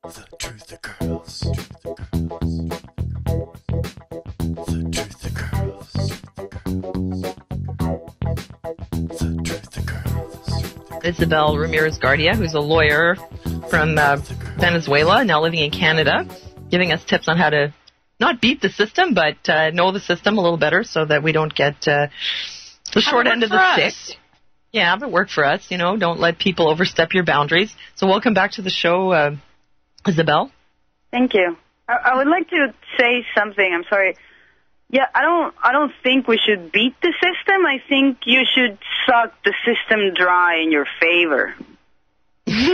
The truth occurs. The truth occurs. The truth occurs. Isabel Ramirez Guardia, who's a lawyer from Venezuela, now living in Canada, giving us tips on how to not beat the system, but know the system a little better so that we don't get the short end of the stick. Yeah, have it work for us. You know, don't let people overstep your boundaries. So welcome back to the show, Isabel. Thank you. I would like to say something. I'm sorry. Yeah, I don't think we should beat the system. I think you should suck the system dry in your favor. Beating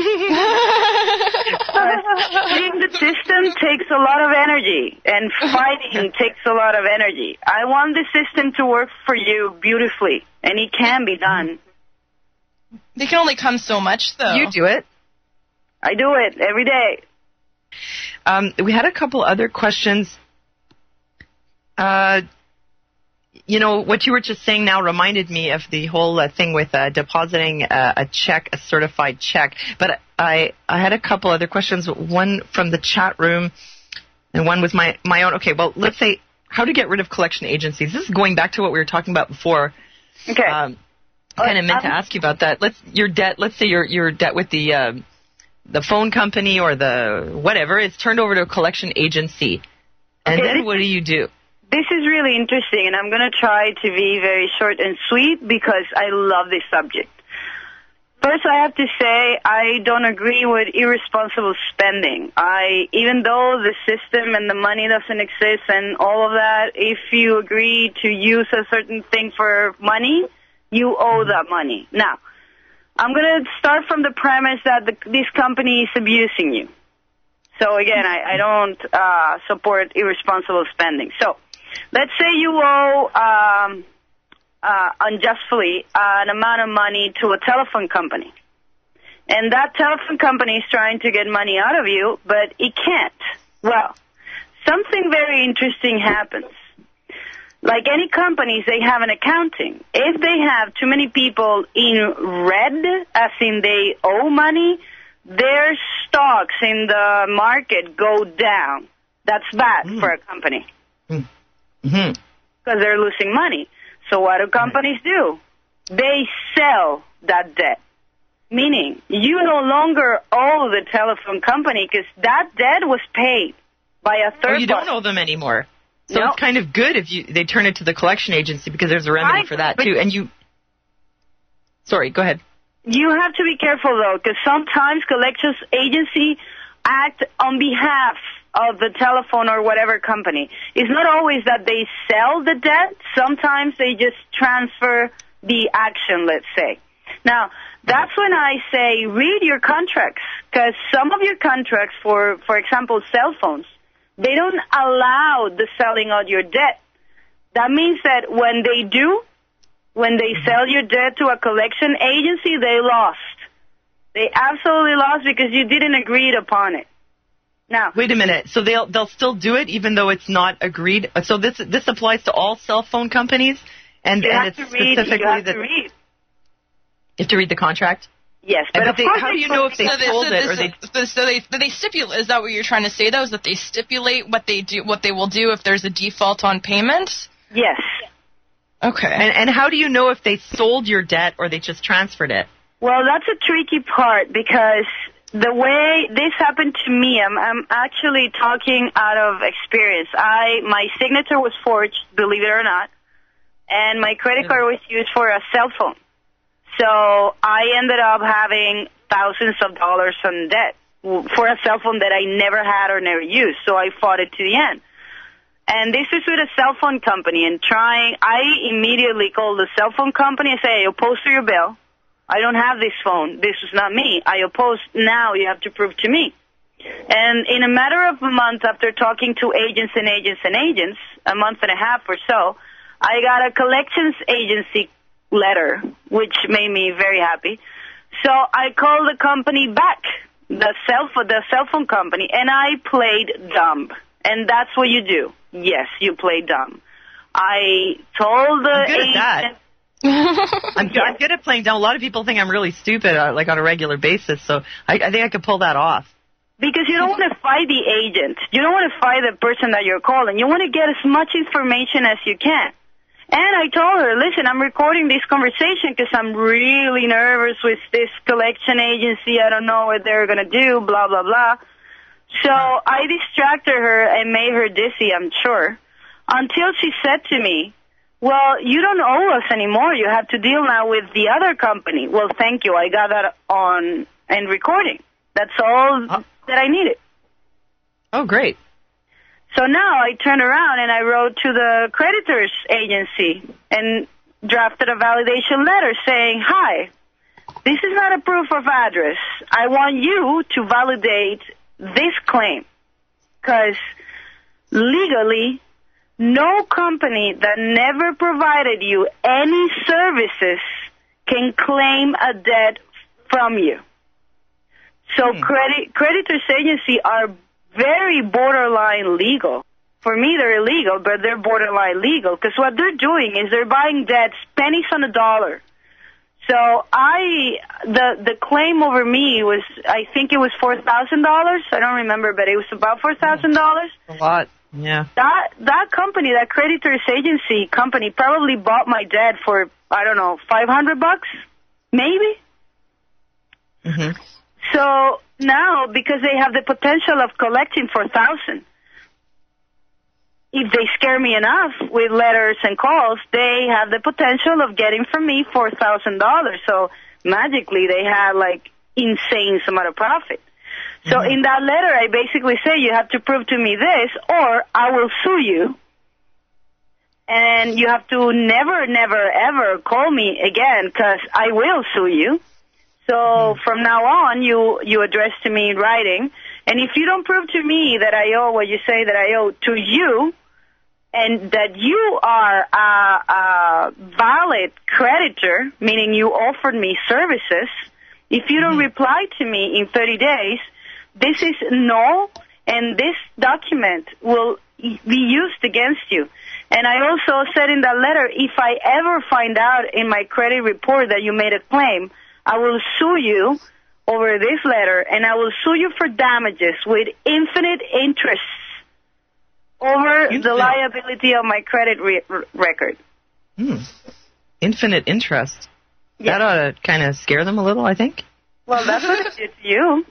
the system takes a lot of energy, and fighting takes a lot of energy. I want the system to work for you beautifully, and it can be done. They can only come so much, though. You do it. I do it every day. We had a couple other questions. You know, what you were just saying now reminded me of the whole thing with depositing a check, a certified check. But I had a couple other questions, one from the chat room, and one was my own. Okay, well, let's say how to get rid of collection agencies. This is going back to what we were talking about before. Okay. Kind of meant to ask you about that. Let's say your debt with the phone company or the whatever is turned over to a collection agency. And then what do you do? This is really interesting, and I'm going to try to be very short and sweet because I love this subject. First, I have to say I don't agree with irresponsible spending. Even though the system and the money doesn't exist and all of that, if you agree to use a certain thing for money, you owe that money. Now, I'm going to start from the premise that this company is abusing you. So, again, I don't support irresponsible spending. So, let's say you owe unjustly an amount of money to a telephone company. And that telephone company is trying to get money out of you, but it can't. Well, something very interesting happens. Like any companies, they have an accounting. If they have too many people in red, as in they owe money, their stocks in the market go down. That's bad for a company. Because they're losing money. So what do companies do? They sell that debt. Meaning, you no longer owe the telephone company because that debt was paid by a third party. You don't owe them anymore. So No. it's kind of good if they turn it to the collection agency because there's a remedy for that too. And sorry, go ahead. You have to be careful, though, because sometimes collections agency act on behalf of the telephone or whatever company. It's not always that they sell the debt. Sometimes they just transfer the action, let's say. Now, that's when I say read your contracts, because some of your contracts, for example, cell phones, they don't allow the selling of your debt. That means that when they sell your debt to a collection agency, they lost. They absolutely lost because you didn't agree upon it. Now, wait a minute. So they'll still do it even though it's not agreed. So this applies to all cell phone companies, and it's specifically you have to read. You have to read the contract. Yes, but how do you know if they sold it or they? So they stipulate. Is that what you're trying to say? Though, is that they stipulate what they will do if there's a default on payment? Yes. Okay. And how do you know if they sold your debt or they just transferred it? Well, that's a tricky part because the way this happened to me, I'm actually talking out of experience. My signature was forged, believe it or not, and my credit card was used for a cell phone. So I ended up having thousands of dollars in debt for a cell phone that I never had or never used. So I fought it to the end. And this is with a cell phone company. And I immediately called the cell phone company and say, I oppose to your bill. I don't have this phone. This is not me. I oppose now. You have to prove to me. And in a matter of a month, after talking to agents, a month and a half or so, I got a collections agency letter, which made me very happy. So I called the company back, the cell phone company, and I played dumb. And that's what you do. Yes, you play dumb. I told the agent. I'm good at playing dumb. A lot of people think I'm really stupid, like on a regular basis. So I think I could pull that off. Because you don't want to fight the agent. You don't want to fight the person that you're calling. You want to get as much information as you can. And I told her, listen, I'm recording this conversation because I'm really nervous with this collection agency. I don't know what they're going to do, blah, blah, blah. So I distracted her and made her dizzy, I'm sure, until she said to me, well, you don't owe us anymore. You have to deal now with the other company. Well, thank you. I got that on and recording. That's all that I needed. Oh, great. So now I turned around and I wrote to the creditors agency and drafted a validation letter saying, hi, this is not a proof of address. I want you to validate this claim because legally, no company that never provided you any services can claim a debt from you. So creditors agency are very borderline legal. For me, they're illegal, but they're borderline legal because what they're doing is they're buying debts pennies on a dollar. So the claim over me was, I think it was $4,000. I don't remember, but it was about $4,000. A lot, yeah. That company, that creditors agency company, probably bought my debt for, I don't know, $500, maybe. Mm-hmm. So now, because they have the potential of collecting $4,000, if they scare me enough with letters and calls, they have the potential of getting from me $4,000. So magically, they have like insane amount of profit. So in that letter, I basically say you have to prove to me this, or I will sue you. And you have to never, never, ever call me again because I will sue you. So from now on, you address to me in writing. And if you don't prove to me that I owe what you say that I owe to you, and that you are a valid creditor, meaning you offered me services, if you don't reply to me in 30 days, this is null, and this document will be used against you. And I also said in that letter, if I ever find out in my credit report that you made a claim, I will sue you over this letter, and I will sue you for damages with infinite interest over the liability of my credit record. Infinite interest. Yeah. That ought to kind of scare them a little, I think. Well, that's what it did to you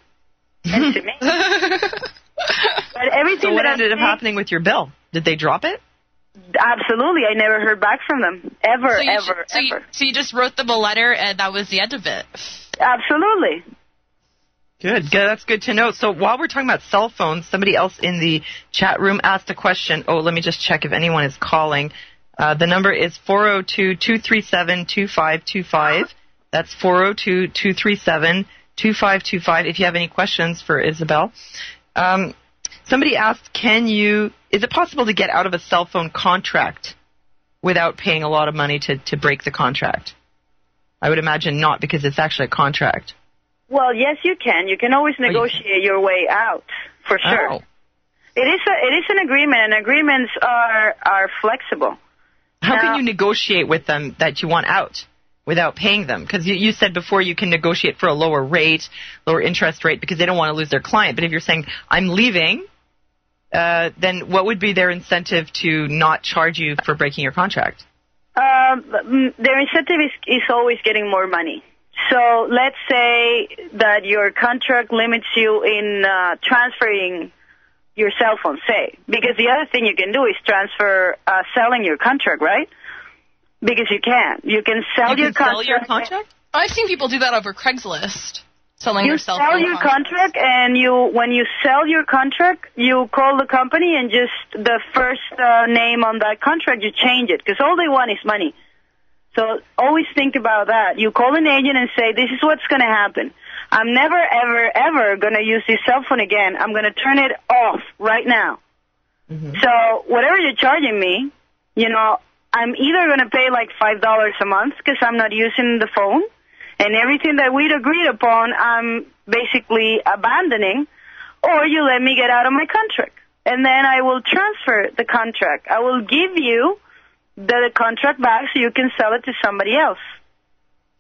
and to me. But everything so what that ended up happening with your bill? Did they drop it? Absolutely. I never heard back from them. Ever. So you just wrote them a letter and that was the end of it? Absolutely. Good. That's good to know. So while we're talking about cell phones, somebody else in the chat room asked a question. Oh, let me just check if anyone is calling. The number is 402-237-2525. That's 402-237-2525 if you have any questions for Isabel. Somebody asked, is it possible to get out of a cell phone contract without paying a lot of money to break the contract? I would imagine not, because it's actually a contract. Well, yes, you can. You can always negotiate your way out, for sure. Oh. It is an agreement, and agreements are flexible. How can you negotiate with them that you want out without paying them? Because you said before you can negotiate for a lower interest rate, because they don't want to lose their client. But if you're saying, I'm leaving, then what would be their incentive to not charge you for breaking your contract? Their incentive is always getting more money. So let's say that your contract limits you in transferring your cell phone, say. Because the other thing you can do is transfer selling your contract, right? Because you can. You can sell your contract. I've seen people do that over Craigslist, selling their cell phone. You sell your contract, and when you sell your contract, you call the company and just the first name on that contract, you change it. Because all they want is money. So always think about that. You call an agent and say, this is what's going to happen. I'm never, ever, ever going to use this cell phone again. I'm going to turn it off right now. So whatever you're charging me, I'm either going to pay like $5 a month because I'm not using the phone, and everything that we'd agreed upon I'm basically abandoning, or you let me get out of my contract. And then I will transfer the contract. I will give you the contract back so you can sell it to somebody else.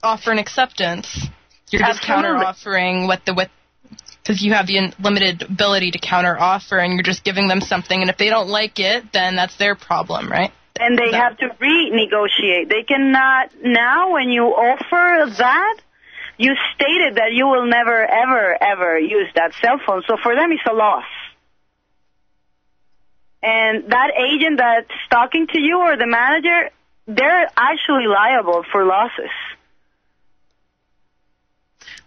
Offer an acceptance. You're just counter-offering what because you have the unlimited ability to counter offer, and you're just giving them something, and if they don't like it, then that's their problem, right? And they have to renegotiate. They cannot, now when you offer that, you stated that you will never, ever, ever use that cell phone. So for them, it's a loss. And that agent that's talking to you or the manager, they're actually liable for losses.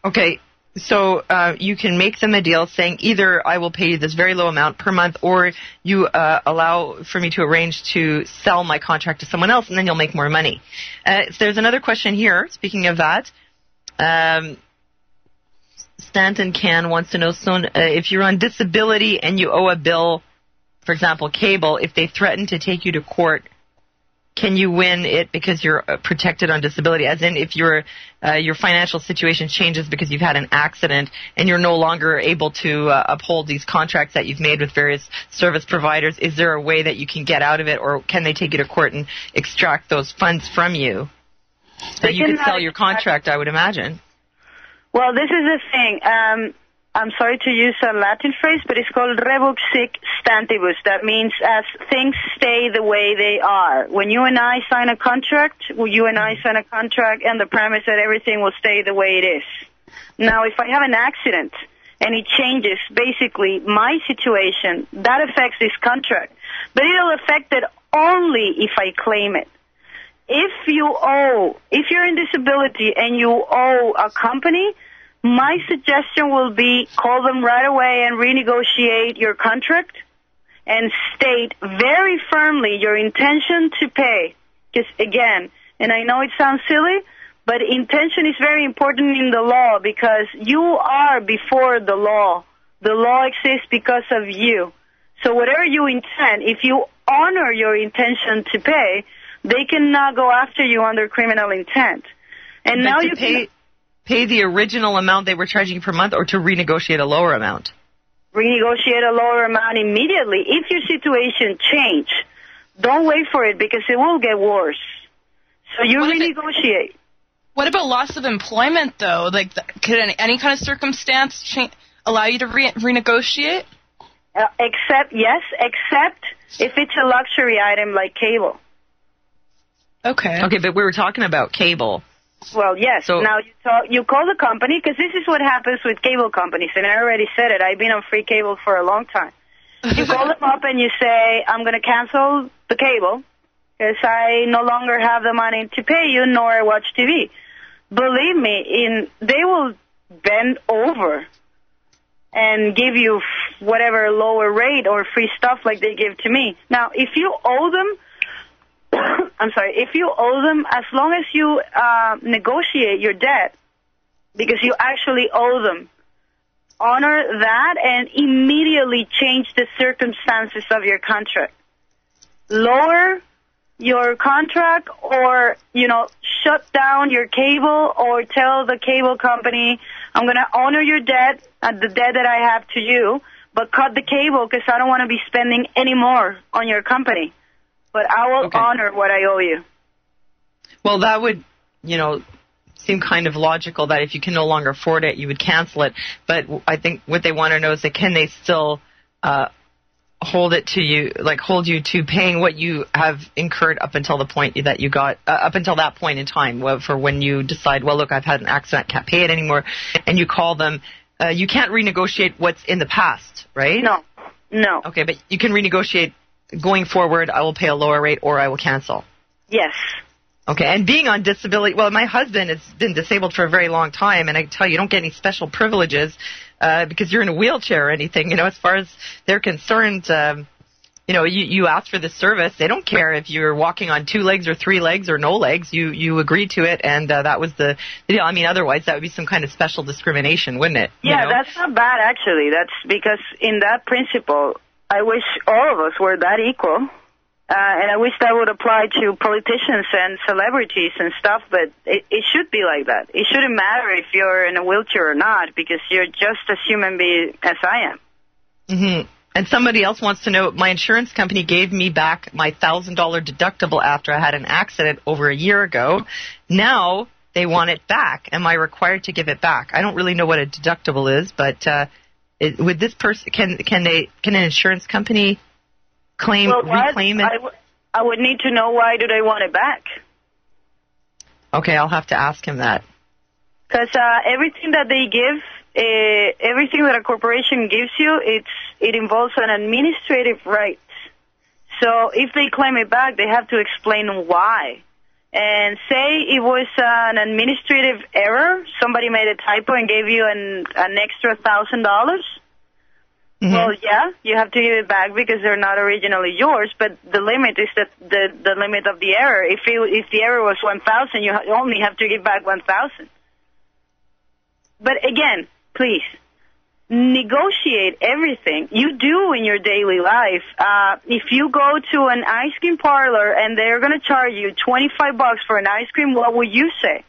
Okay, so you can make them a deal saying either I will pay you this very low amount per month, or you allow for me to arrange to sell my contract to someone else, and then you'll make more money. So there's another question here, speaking of that. Stanton Can wants to know, if you're on disability and you owe a bill, for example, cable, if they threaten to take you to court, can you win it because you're protected on disability? As in, if your financial situation changes because you've had an accident and you're no longer able to uphold these contracts that you've made with various service providers, is there a way that you can get out of it, or can they take you to court and extract those funds from you? That you could sell your contract, I would imagine. Well, this is the thing. I'm sorry to use a Latin phrase, but it's called rebus sic stantibus. That means as things stay the way they are. When you and I sign a contract, and the premise that everything will stay the way it is. Now, if I have an accident and it changes basically my situation, that affects this contract. But it'll affect it only if I claim it. If you're in disability and you owe a company, my suggestion will be call them right away and renegotiate your contract and state very firmly your intention to pay. Because, again, and I know it sounds silly, but intention is very important in the law because you are before the law. The law exists because of you. So whatever you intend, if you honor your intention to pay, they cannot go after you under criminal intent. And but now to you pay the original amount they were charging per month, or to renegotiate a lower amount? Renegotiate a lower amount immediately. If your situation change, don't wait for it because it will get worse. So you renegotiate. What about loss of employment, though? Like, could any kind of circumstance allow you to renegotiate? Except if it's a luxury item like cable. Okay, but we were talking about cable. Well, yes. So, now you call the company, because this is what happens with cable companies, and I already said it. I've been on free cable for a long time. You call them up and you say, I'm going to cancel the cable because I no longer have the money to pay you nor watch TV. Believe me, they will bend over and give you whatever lower rate or free stuff like they give to me. Now, if you owe them, if you owe them, as long as you negotiate your debt, because you actually owe them, honor that and immediately change the circumstances of your contract. Lower your contract, or, shut down your cable, or tell the cable company, I'm going to honor your debt, the debt that I have to you, but cut the cable because I don't want to be spending any more on your company. But I will honor what I owe you. Well, that would, seem kind of logical that if you can no longer afford it, you would cancel it. But I think what they want to know is that can they still hold you to paying what you have incurred up until the point that you got, up until that point in time, for when you decide, well, look, I've had an accident, can't pay it anymore, and you call them. You can't renegotiate what's in the past, right? No. Okay, but you can renegotiate. Going forward, I will pay a lower rate or I will cancel. Yes. Okay, and being on disability, well, my husband has been disabled for a very long time, and I can tell you don't get any special privileges because you're in a wheelchair or anything. As far as they're concerned, you ask for this service. They don't care if you're walking on 2 legs or 3 legs or no legs. You agree to it, and that was the deal. I mean, otherwise that would be some kind of special discrimination, wouldn't it? Yeah, that's not bad, actually. That's because in that principle, I wish all of us were that equal, and I wish that would apply to politicians and celebrities and stuff, but it should be like that. It shouldn't matter if you're in a wheelchair or not, because you're just as human being as I am. Mm-hmm. And somebody else wants to know, my insurance company gave me back my $1,000 deductible after I had an accident over a year ago. Now they want it back. Am I required to give it back? I don't really know what a deductible is, but Would this person can an insurance company reclaim it? I would need to know why do they want it back. Okay, I'll have to ask him that. Because everything that they give, everything that a corporation gives you, it involves an administrative right. So if they claim it back, they have to explain why. And say it was an administrative error, somebody made a typo and gave you an extra $1,000. Mm-hmm. Well, yeah, you have to give it back because they're not originally yours, but the limit is the limit of the error. If the error was 1,000, you only have to give back 1,000. But again, please, negotiate everything you do in your daily life. If you go to an ice cream parlor and they're going to charge you $25 for an ice cream, what would you say?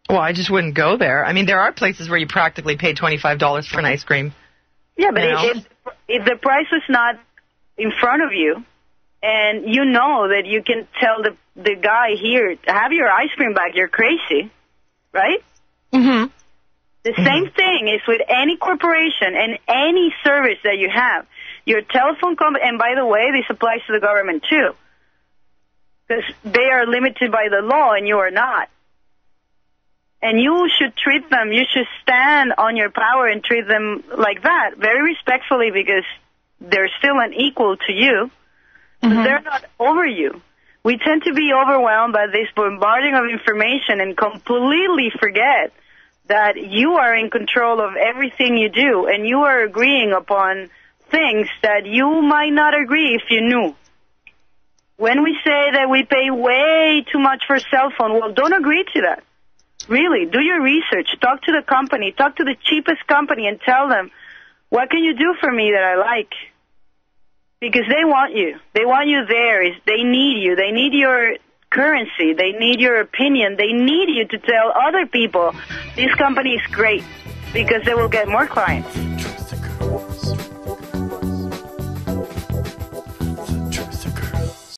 Well, I just wouldn't go there. I mean, there are places where you practically pay $25 for an ice cream. Yeah, but if the price was not in front of you, and you know that you can tell the guy here, have your ice cream back, you're crazy, right? Mm-hmm. The same thing is with any corporation and any service that you have. Your telephone company, and by the way, this applies to the government too, because they are limited by the law and you are not. And you should treat them, you should stand on your power and treat them like that, very respectfully, because they're still an equal to you. Mm-hmm. They're not over you. We tend to be overwhelmed by this bombarding of information and completely forget that you are in control of everything you do, and you are agreeing upon things that you might not agree if you knew. When we say that we pay way too much for a cell phone, well, don't agree to that. Really, do your research. Talk to the company. Talk to the cheapest company and tell them, what can you do for me that I like? Because they want you. They want you there. They need you. They need your currency. They need your opinion. They need you to tell other people this company is great because they will get more clients.